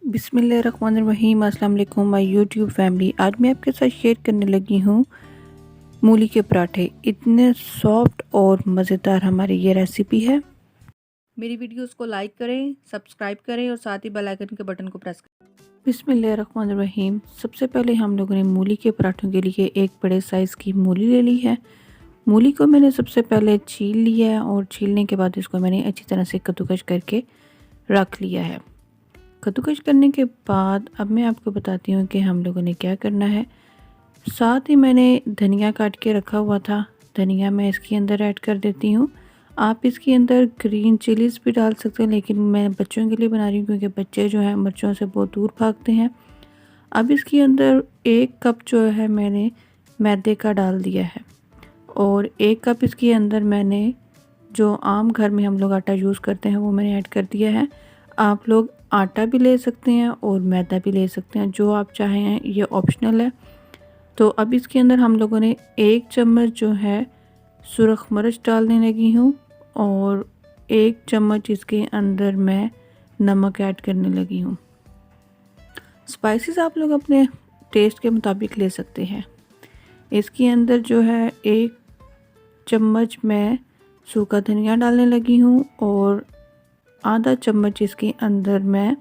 बिस्मिल्लाहिर्रहमानिर्रहीम। अस्सलाम वालेकुम माय यूट्यूब फैमिली। आज मैं आपके साथ शेयर करने लगी हूँ मूली के पराठे। इतने सॉफ्ट और मज़ेदार हमारी ये रेसिपी है। मेरी वीडियोस को लाइक करें, सब्सक्राइब करें और साथ ही बेल आइकन के बटन को प्रेस करें। बिस्मिल्लाहिर्रहमानिर्रहीम। सबसे पहले हम लोगों ने मूली के पराठों के लिए एक बड़े साइज़ की मूली ले ली है। मूली को मैंने सबसे पहले छील लिया है और छीलने के बाद इसको मैंने अच्छी तरह से कद्दूकस करके रख लिया है। कद्दूकस करने के बाद अब मैं आपको बताती हूँ कि हम लोगों ने क्या करना है। साथ ही मैंने धनिया काट के रखा हुआ था, धनिया मैं इसके अंदर ऐड कर देती हूँ। आप इसके अंदर ग्रीन चिलीज़ भी डाल सकते हैं, लेकिन मैं बच्चों के लिए बना रही हूँ क्योंकि बच्चे जो हैं मिर्चों से बहुत दूर भागते हैं। अब इसके अंदर 1 कप जो है मैंने मैदे का डाल दिया है और 1 कप इसके अंदर मैंने जो आम घर में हम लोग आटा यूज़ करते हैं वो मैंने ऐड कर दिया है। आप लोग आटा भी ले सकते हैं और मैदा भी ले सकते हैं, जो आप चाहें, ये ऑप्शनल है। तो अब इसके अंदर हम लोगों ने 1 चम्मच जो है सुरख मिर्च डालने लगी हूँ और 1 चम्मच इसके अंदर मैं नमक ऐड करने लगी हूँ। स्पाइसेस आप लोग अपने टेस्ट के मुताबिक ले सकते हैं। इसके अंदर जो है 1 चम्मच मैं सूखा धनिया डालने लगी हूँ और आधा चम्मच इसके अंदर मैं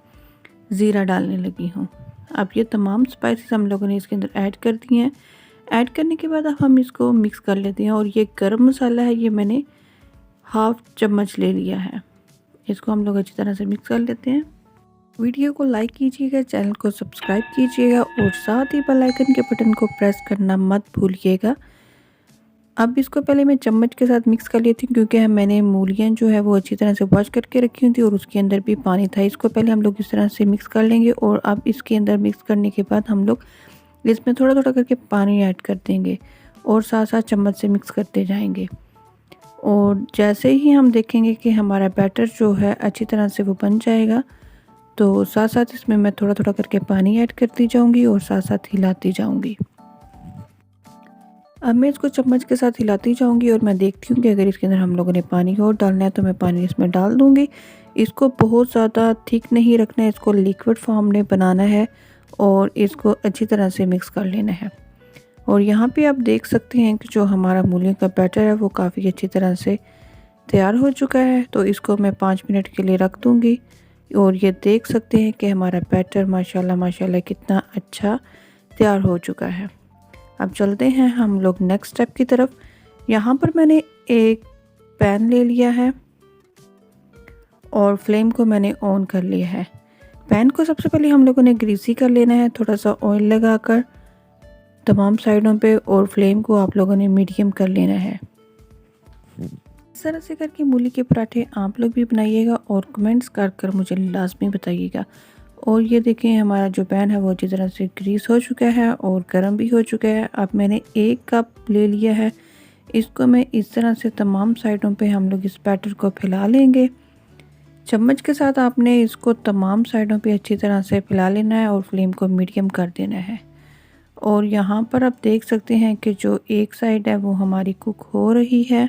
ज़ीरा डालने लगी हूँ। अब ये तमाम स्पाइसेस हम लोगों ने इसके अंदर ऐड कर दिए हैं। ऐड करने के बाद अब हम इसको मिक्स कर लेते हैं और ये गरम मसाला है, ये मैंने हाफ़ चम्मच ले लिया है। इसको हम लोग अच्छी तरह से मिक्स कर लेते हैं। वीडियो को लाइक कीजिएगा, चैनल को सब्सक्राइब कीजिएगा और साथ ही बेल आइकन के बटन को प्रेस करना मत भूलिएगा। अब इसको पहले मैं चम्मच के साथ मिक्स कर लेती हूँ क्योंकि मैंने मूलियाँ जो है वो अच्छी तरह से वॉश करके रखी हुई थी और उसके अंदर भी पानी था। इसको पहले हम लोग इस तरह से मिक्स कर लेंगे और अब इसके अंदर मिक्स करने के बाद हम लोग इसमें थोड़ा थोड़ा करके पानी ऐड कर देंगे और साथ साथ चम्मच से मिक्स करते जाएंगे। और जैसे ही हम देखेंगे कि हमारा बैटर जो है अच्छी तरह से वो बन जाएगा, तो साथ साथ इसमें मैं थोड़ा थोड़ा करके पानी ऐड करती जाऊँगी और साथ साथ हिलाती जाऊँगी। अब मैं इसको चम्मच के साथ हिलाती जाऊंगी और मैं देखती हूँ कि अगर इसके अंदर हम लोगों ने पानी और डालना है तो मैं पानी इसमें डाल दूंगी। इसको बहुत ज़्यादा थिक नहीं रखना है, इसको लिक्विड फॉर्म में बनाना है और इसको अच्छी तरह से मिक्स कर लेना है। और यहाँ पे आप देख सकते हैं कि जो हमारा मूलियों का बैटर है वो काफ़ी अच्छी तरह से तैयार हो चुका है। तो इसको मैं 5 मिनट के लिए रख दूँगी और ये देख सकते हैं कि हमारा बैटर माशाल्लाह माशाल्लाह कितना अच्छा तैयार हो चुका है। अब चलते हैं हम लोग नेक्स्ट स्टेप की तरफ। यहाँ पर मैंने एक पैन ले लिया है और फ्लेम को मैंने ऑन कर लिया है। पैन को सबसे पहले हम लोगों ने ग्रीसी कर लेना है, थोड़ा सा ऑयल लगाकर तमाम साइडों पे, और फ्लेम को आप लोगों ने मीडियम कर लेना है। इस तरह से करके मूली के पराठे आप लोग भी बनाइएगा और कमेंट्स कर मुझे लाजमी बताइएगा। और ये देखें हमारा जो पैन है वो अच्छी तरह से ग्रीस हो चुका है और गर्म भी हो चुका है। अब मैंने 1 कप ले लिया है, इसको मैं इस तरह से तमाम साइडों पे हम लोग इस बैटर को फैला लेंगे। चम्मच के साथ आपने इसको तमाम साइडों पे अच्छी तरह से फैला लेना है और फ्लेम को मीडियम कर देना है। और यहाँ पर आप देख सकते हैं कि जो एक साइड है वो हमारी कुक हो रही है।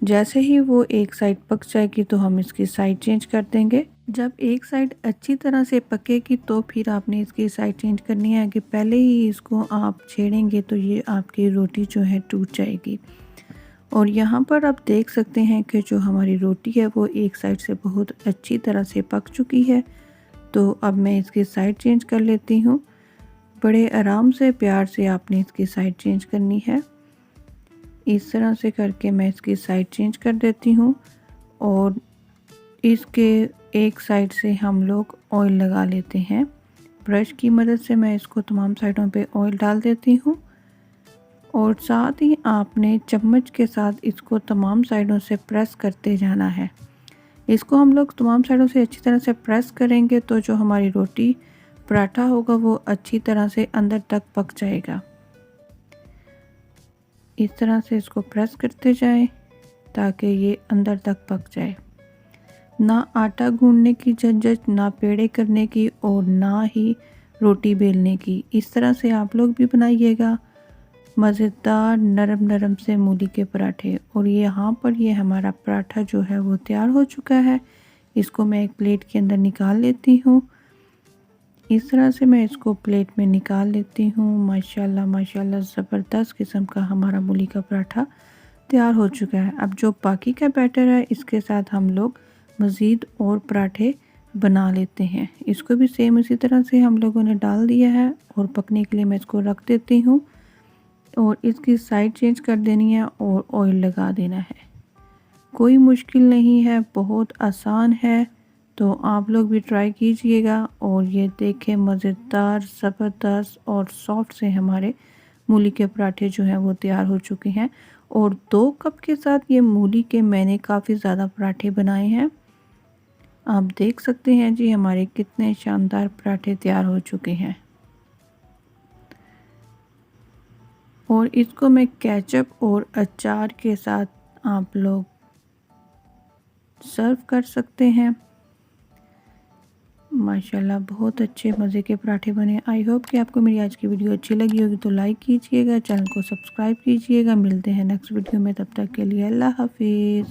जैसे ही वो एक साइड पक जाएगी तो हम इसकी साइड चेंज कर देंगे। जब एक साइड अच्छी तरह से पकेगी तो फिर आपने इसकी साइड चेंज करनी है कि पहले ही इसको आप छेड़ेंगे तो ये आपकी रोटी जो है टूट जाएगी। और यहाँ पर आप देख सकते हैं कि जो हमारी रोटी है वो एक साइड से बहुत अच्छी तरह से पक चुकी है। तो अब मैं इसकी साइड चेंज कर लेती हूँ। बड़े आराम से प्यार से आपने इसकी साइड चेंज करनी है। इस तरह से करके मैं इसकी साइड चेंज कर देती हूँ और इसके एक साइड से हम लोग ऑयल लगा लेते हैं। ब्रश की मदद से मैं इसको तमाम साइडों पे ऑयल डाल देती हूँ और साथ ही आपने चम्मच के साथ इसको तमाम साइडों से प्रेस करते जाना है। इसको हम लोग तमाम साइडों से अच्छी तरह से प्रेस करेंगे तो जो हमारी रोटी पराठा होगा वो अच्छी तरह से अंदर तक पक जाएगा। इस तरह से इसको प्रेस करते जाएं ताकि ये अंदर तक पक जाए। ना आटा गूंदने की झंझट, ना पेड़े करने की और ना ही रोटी बेलने की। इस तरह से आप लोग भी बनाइएगा मज़ेदार नरम नरम से मूली के पराठे। और यहाँ पर ये हमारा पराठा जो है वो तैयार हो चुका है। इसको मैं एक प्लेट के अंदर निकाल लेती हूँ इस तरह से मैं इसको प्लेट में निकाल लेती हूँ। माशाल्लाह माशाल्लाह ज़बरदस्त किस्म का हमारा मूली का पराठा तैयार हो चुका है। अब जो बाकी का बैटर है इसके साथ हम लोग मज़ीद और पराठे बना लेते हैं। इसको भी सेम इसी तरह से हम लोगों ने डाल दिया है और पकने के लिए मैं इसको रख देती हूँ और इसकी साइड चेंज कर देनी है और ऑयल लगा देना है। कोई मुश्किल नहीं है, बहुत आसान है, तो आप लोग भी ट्राई कीजिएगा। और ये देखें मज़ेदार ज़बरदस्त और सॉफ्ट से हमारे मूली के पराठे जो हैं वो तैयार हो चुके हैं। और 2 कप के साथ ये मूली के मैंने काफ़ी ज़्यादा पराठे बनाए हैं। आप देख सकते हैं जी हमारे कितने शानदार पराठे तैयार हो चुके हैं। और इसको मैं केचप और अचार के साथ आप लोग सर्व कर सकते हैं। माशाल्लाह बहुत अच्छे मज़े के पराठे बने। आई होप कि आपको मेरी आज की वीडियो अच्छी लगी होगी, तो लाइक कीजिएगा, चैनल को सब्सक्राइब कीजिएगा। मिलते हैं नेक्स्ट वीडियो में, तब तक के लिए अल्लाह हाफिज़।